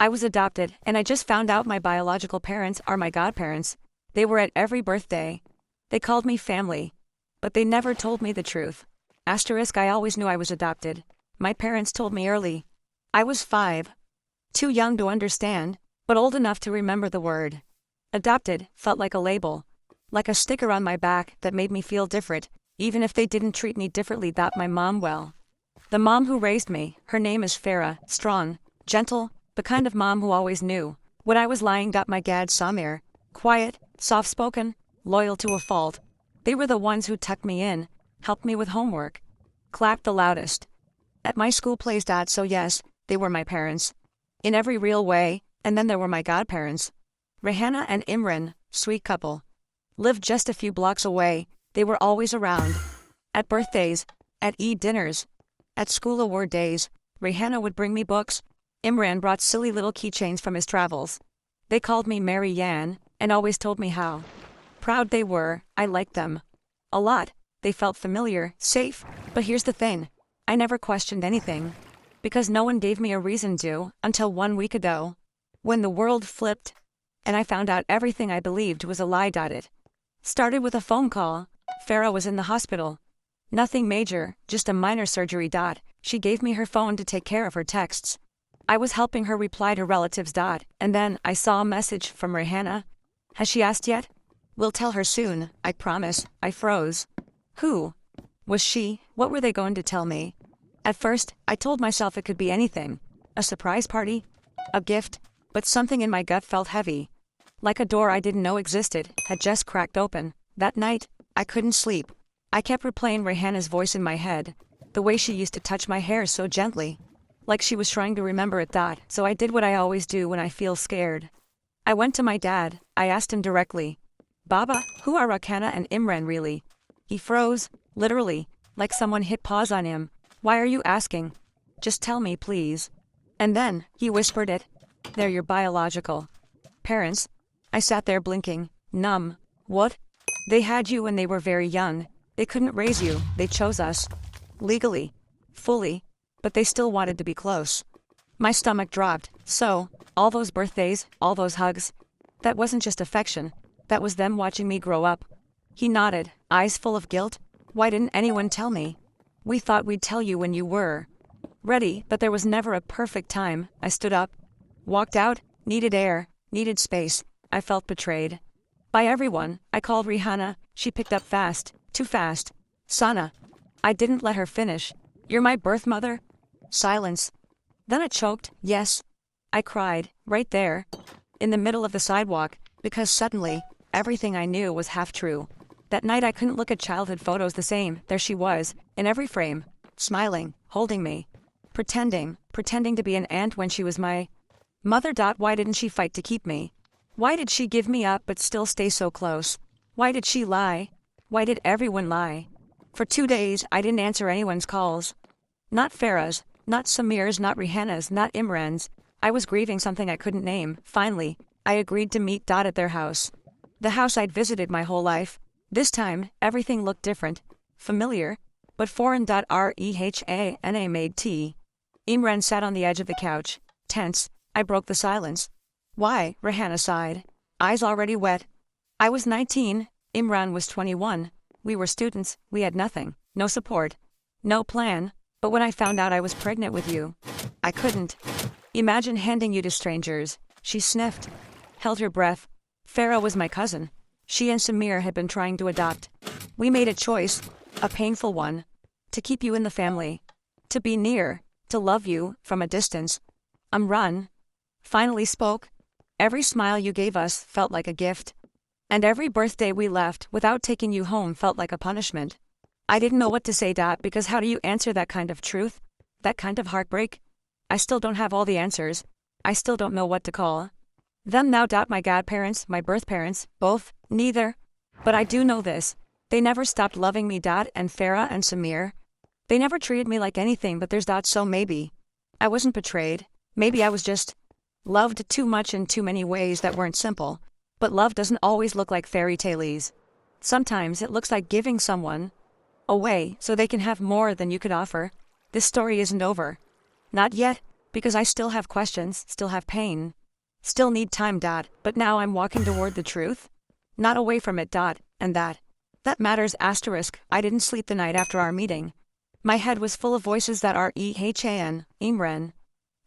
I was adopted, and I just found out my biological parents are my godparents. They were at every birthday. They called me family. But they never told me the truth. Asterisk, I always knew I was adopted. My parents told me early. I was 5. Too young to understand, but old enough to remember the word. Adopted felt like a label. Like a sticker on my back that made me feel different, even if they didn't treat me differently. My mom well. The mom who raised me, her name is Farah, strong, gentle, the kind of mom who always knew when I was lying. My dad, Samir, quiet, soft-spoken, loyal to a fault. They were the ones who tucked me in, helped me with homework, clapped the loudest at my school plays. So yes, they were my parents, in every real way. And then there were my godparents, Rehanna and Imran, sweet couple. Lived just a few blocks away. They were always around. At birthdays, at Eid dinners, at school award days. Rehanna would bring me books. Imran brought silly little keychains from his travels. They called me Mary Yan, and always told me how proud they were. I liked them a lot. They felt familiar, safe. But here's the thing. I never questioned anything, because no one gave me a reason to, until 1 week ago, when the world flipped, and I found out everything I believed was a lie. It started with a phone call. Farah was in the hospital. Nothing major, just a minor surgery. She gave me her phone to take care of her texts. I was helping her reply to relatives. And then I saw a message from Rehanna. Has she asked yet? We'll tell her soon, I promise. I froze. Who was she? What were they going to tell me? At first, I told myself it could be anything. A surprise party? A gift? But something in my gut felt heavy. Like a door I didn't know existed had just cracked open. That night, I couldn't sleep. I kept replaying Rehanna's voice in my head. The way she used to touch my hair so gently. Like she was trying to remember it. So I did what I always do when I feel scared. I went to my dad. I asked him directly. Baba, who are Rehanna and Imran really? He froze, literally, like someone hit pause on him. Why are you asking? Just tell me, please. And then, he whispered it. They're your biological parents. I sat there blinking, numb. What? They had you when they were very young. They couldn't raise you, they chose us. Legally. Fully. But they still wanted to be close. My stomach dropped. So, all those birthdays, all those hugs. That wasn't just affection. That was them watching me grow up. He nodded, eyes full of guilt. Why didn't anyone tell me? We thought we'd tell you when you were ready, but there was never a perfect time. I stood up, walked out, needed air, needed space. I felt betrayed. By everyone. I called Rehanna. She picked up fast, too fast. Sana. I didn't let her finish. You're my birth mother? Silence. Then I choked. Yes. I cried, right there, in the middle of the sidewalk, because suddenly, everything I knew was half true. That night I couldn't look at childhood photos the same. There she was, in every frame, smiling, holding me, pretending to be an aunt when she was my mother. Why didn't she fight to keep me? Why did she give me up but still stay so close? Why did she lie? Why did everyone lie? For 2 days I didn't answer anyone's calls. Not Farah's, not Samir's, not Rehanna's, not Imran's. I was grieving something I couldn't name. Finally, I agreed to meet at their house. The house I'd visited my whole life. This time, everything looked different, familiar, but foreign. Rehanna made tea. Imran sat on the edge of the couch, tense. I broke the silence. Why? Rehanna sighed, eyes already wet. I was 19, Imran was 21. We were students, we had nothing, no support, no plan. But when I found out I was pregnant with you, I couldn't imagine handing you to strangers. She sniffed, held her breath. Farah was my cousin. She and Samir had been trying to adopt. We made a choice, a painful one, to keep you in the family, to be near, to love you from a distance. Imran finally spoke. Every smile you gave us felt like a gift, and every birthday we left without taking you home felt like a punishment. I didn't know what to say, because how do you answer that kind of truth? That kind of heartbreak? I still don't have all the answers. I still don't know what to call them now. My godparents, my birth parents, both, neither. But I do know this. They never stopped loving me. And Farah and Samir. They never treated me like anything but theirs. So maybe I wasn't betrayed. Maybe I was just loved too much in too many ways that weren't simple. But love doesn't always look like fairy tales. Sometimes it looks like giving someone away so they can have more than you could offer. This story isn't over. Not yet. Because I still have questions, still have pain. Still need time. But now I'm walking toward the truth. Not away from it. And that matters. Asterisk. I didn't sleep the night after our meeting. My head was full of voices that are Imran.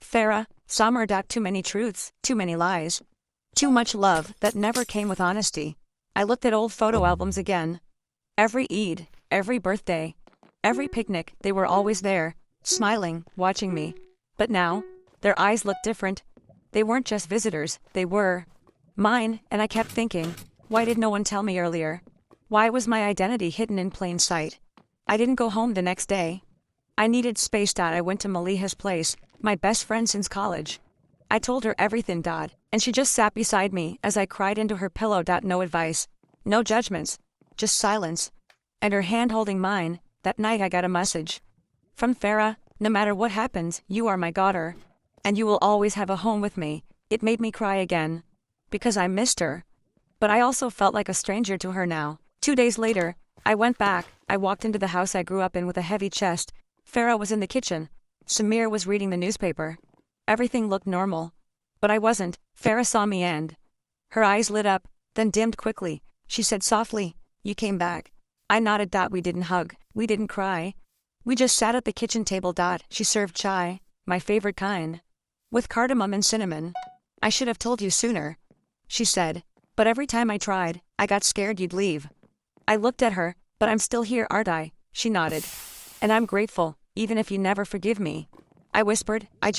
Farah, Samar. Too many truths, too many lies. Too much love that never came with honesty. I looked at old photo albums again. Every Eid, every birthday, every picnic, they were always there, smiling, watching me. But now, their eyes looked different. They weren't just visitors, they were mine, and I kept thinking, why did no one tell me earlier? Why was my identity hidden in plain sight? I didn't go home the next day. I needed space. I went to Maliha's place, my best friend since college. I told her everything. And she just sat beside me as I cried into her pillow. No advice, no judgments, just silence. And her hand holding mine. That night I got a message from Farah. No matter what happens, you are my daughter. And you will always have a home with me. It made me cry again. Because I missed her. But I also felt like a stranger to her now. 2 days later, I went back. I walked into the house I grew up in with a heavy chest. Farah was in the kitchen. Samir was reading the newspaper. Everything looked normal. But I wasn't. Farah saw me and her eyes lit up, then dimmed quickly. She said softly, "You came back." I nodded. We didn't hug. We didn't cry. We just sat at the kitchen table. She served chai, my favorite kind, with cardamom and cinnamon. "I should have told you sooner," she said, "but every time I tried, I got scared you'd leave." I looked at her. "But I'm still here, aren't I?" She nodded. "And I'm grateful, even if you never forgive me." I whispered, I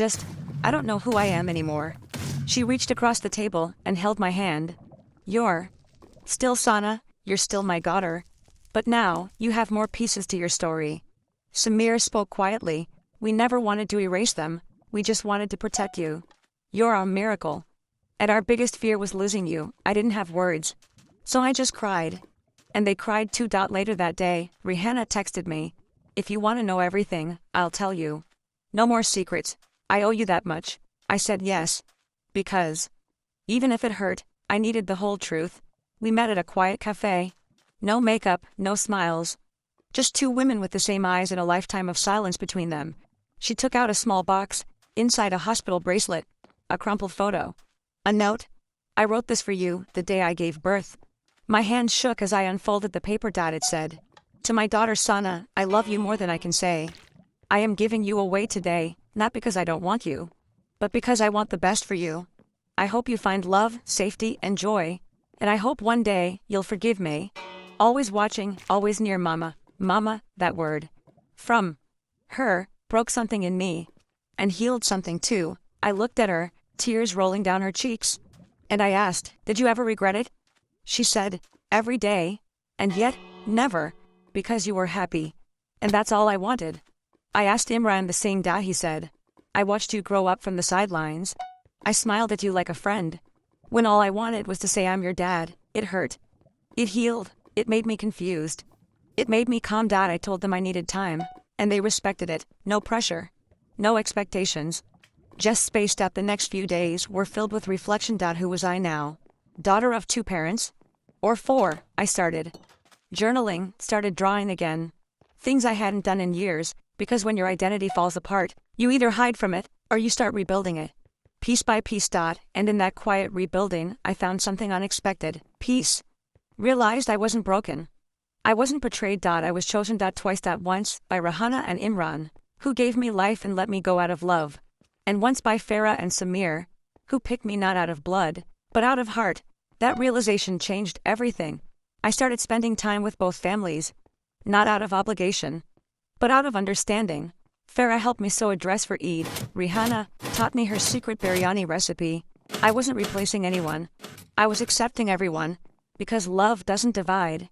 don't know who I am anymore." She reached across the table and held my hand. "You're still Sana, you're still my daughter. But now, you have more pieces to your story." Samir spoke quietly. "We never wanted to erase them, we just wanted to protect you. You're our miracle. And our biggest fear was losing you." I didn't have words. So I just cried. And they cried too. Later that day, Rihanna texted me, "If you want to know everything, I'll tell you. No more secrets. I owe you that much." I said yes. Because even if it hurt, I needed the whole truth. We met at a quiet cafe. No makeup, no smiles. Just two women with the same eyes and a lifetime of silence between them. She took out a small box, inside a hospital bracelet, a crumpled photo, a note. "I wrote this for you, the day I gave birth." My hand shook as I unfolded the paper. It said, "To my daughter Sana, I love you more than I can say. I am giving you away today, not because I don't want you, but because I want the best for you. I hope you find love, safety, and joy. And I hope one day you'll forgive me. Always watching, always near Mama." Mama, that word. From her, broke something in me. And healed something too. I looked at her, tears rolling down her cheeks. And I asked, "Did you ever regret it?" She said, "Every day. And yet, never. Because you were happy. And that's all I wanted." I asked Imran the same. He said, "I watched you grow up from the sidelines. I smiled at you like a friend. When all I wanted was to say I'm your dad." It hurt. It healed. It made me confused. It made me calm. I told them I needed time. And they respected it. No pressure. No expectations. Just spaced out. The next few days were filled with reflection. Who was I now? Daughter of 2 parents? Or 4? I started journaling, started drawing again. Things I hadn't done in years, because when your identity falls apart, you either hide from it, or you start rebuilding it. Piece by piece. And in that quiet rebuilding, I found something unexpected. Peace. Realized I wasn't broken. I wasn't betrayed. I was chosen. Twice. Once, by Rihanna and Imran, who gave me life and let me go out of love. And once by Farah and Samir, who picked me not out of blood, but out of heart. That realization changed everything. I started spending time with both families. Not out of obligation, but out of understanding. Farah helped me sew a dress for Eid. Rihanna taught me her secret biryani recipe. I wasn't replacing anyone. I was accepting everyone. Because love doesn't divide.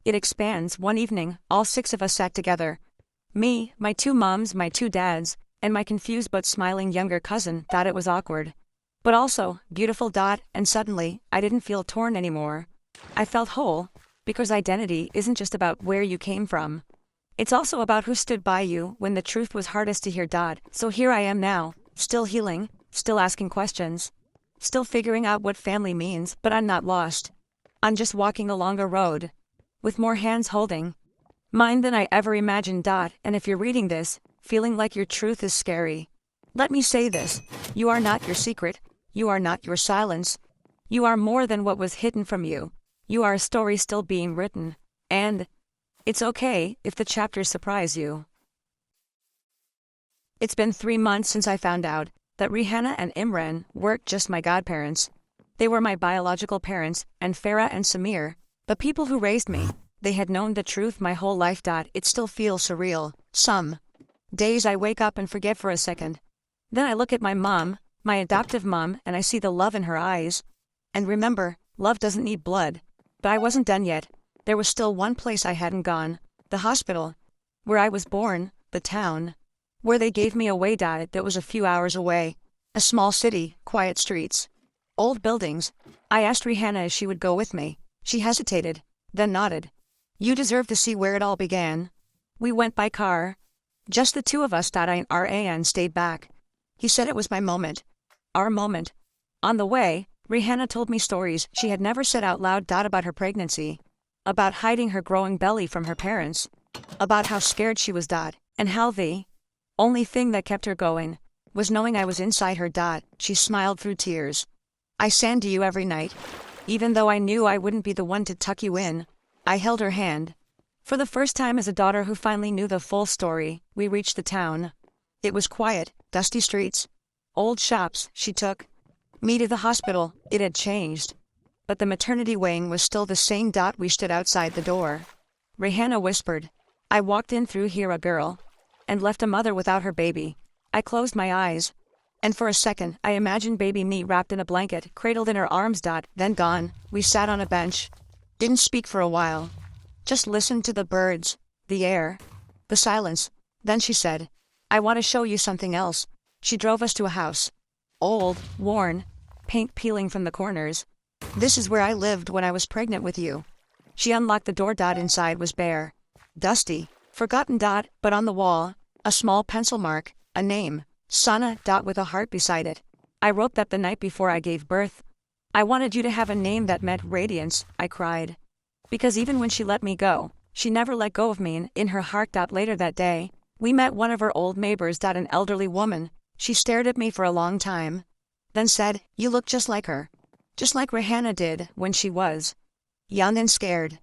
It expands. One evening, all 6 of us sat together. Me, my 2 moms, my 2 dads, and my confused but smiling younger cousin. It was awkward. But also, beautiful. And suddenly, I didn't feel torn anymore. I felt whole. Because identity isn't just about where you came from. It's also about who stood by you when the truth was hardest to hear. So here I am now, still healing, still asking questions, still figuring out what family means, but I'm not lost. I'm just walking along a road, with more hands holding mine than I ever imagined. And if you're reading this, feeling like your truth is scary, Let me say this. You are not your secret. You are not your silence. You are more than what was hidden from you. You are a story still being written. And it's okay if the chapters surprise you. It's been 3 months since I found out that Rihanna and Imran weren't just my godparents. They were my biological parents, and Farah and Samir, the people who raised me. They had known the truth my whole life. It still feels surreal. Some days I wake up and forget for a second. Then I look at my mom, my adoptive mom, and I see the love in her eyes. And remember, love doesn't need blood. But I wasn't done yet. There was still one place I hadn't gone. The hospital. Where I was born, the town. Where they gave me away. That was a few hours away. A small city, quiet streets. Old buildings. I asked Rihanna if she would go with me. She hesitated, then nodded. You deserve to see where it all began. We went by car. Just the two of us. Ran stayed back. He said it was my moment. Our moment. On the way, Rihanna told me stories she had never said out loud. About her pregnancy. About hiding her growing belly from her parents. About how scared she was. And how the only thing that kept her going was knowing I was inside her. She smiled through tears. I sang to you every night. Even though I knew I wouldn't be the one to tuck you in, I held her hand. For the first time as a daughter who finally knew the full story, we reached the town. It was quiet, dusty streets, old shops. She took me to the hospital. It had changed. But the maternity wing was still the same. We stood outside the door. Rihanna whispered. I walked in through here a girl. And left a mother without her baby. I closed my eyes. And for a second, I imagined baby me wrapped in a blanket, cradled in her arms. Then gone. We sat on a bench. Didn't speak for a while. Just listened to the birds, the air, the silence. Then she said, I want to show you something else. She drove us to a house. Old, worn, paint peeling from the corners. This is where I lived when I was pregnant with you. She unlocked the door. Inside was bare. Dusty. Forgotten. But on the wall, a small pencil mark, a name. Sana. With a heart beside it. I wrote that the night before I gave birth. I wanted you to have a name that meant radiance, I cried. Because even when she let me go, she never let go of me. In her heart. Later that day, we met one of her old neighbors. An elderly woman. She stared at me for a long time. Then said, you look just like her. Just like Rihanna did when she was young and scared.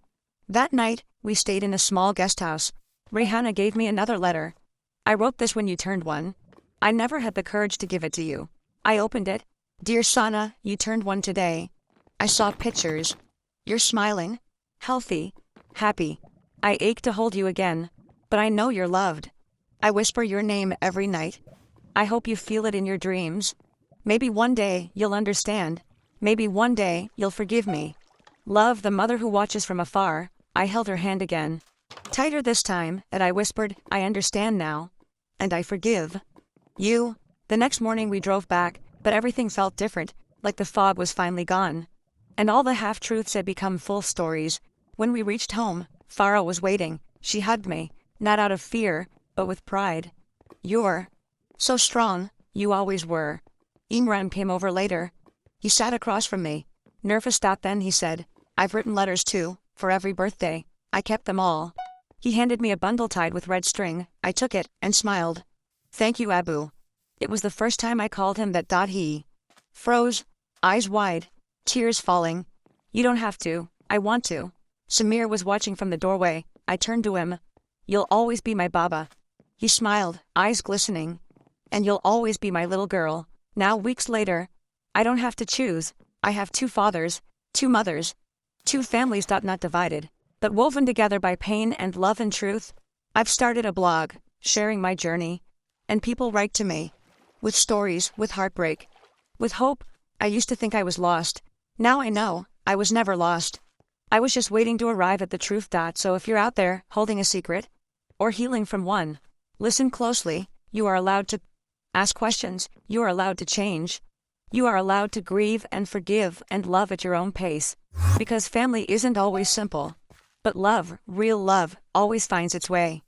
That night, we stayed in a small guest house. Rihanna gave me another letter. I wrote this when you turned 1. I never had the courage to give it to you. I opened it. Dear Sana, you turned 1 today. I saw pictures. You're smiling, healthy, happy. I ache to hold you again, but I know you're loved. I whisper your name every night. I hope you feel it in your dreams. Maybe one day you'll understand. Maybe one day you'll forgive me. Love, the mother who watches from afar. I held her hand again. Tighter this time, and I whispered, I understand now. And I forgive you. The next morning we drove back, but everything felt different, like the fog was finally gone. And all the half-truths had become full stories. When we reached home, Farah was waiting. She hugged me, not out of fear, but with pride. You're so strong, you always were. Imran came over later. He sat across from me. Nervous. Then he said, I've written letters too, for every birthday. I kept them all. He handed me a bundle tied with red string. I took it, and smiled. Thank you, Abu. It was the first time I called him that. He froze, eyes wide, tears falling. You don't have to, I want to. Samir was watching from the doorway. I turned to him. You'll always be my Baba. He smiled, eyes glistening. And you'll always be my little girl. Now, weeks later, I don't have to choose. I have 2 fathers, 2 mothers, 2 families. Not divided, but woven together by pain and love and truth. I've started a blog, sharing my journey. And people write to me. With stories, with heartbreak, with hope. I used to think I was lost. Now I know, I was never lost. I was just waiting to arrive at the truth. So if you're out there, holding a secret, or healing from one, listen closely. You are allowed to ask questions. You are allowed to change. You are allowed to grieve and forgive and love at your own pace. Because family isn't always simple. But love, real love, always finds its way.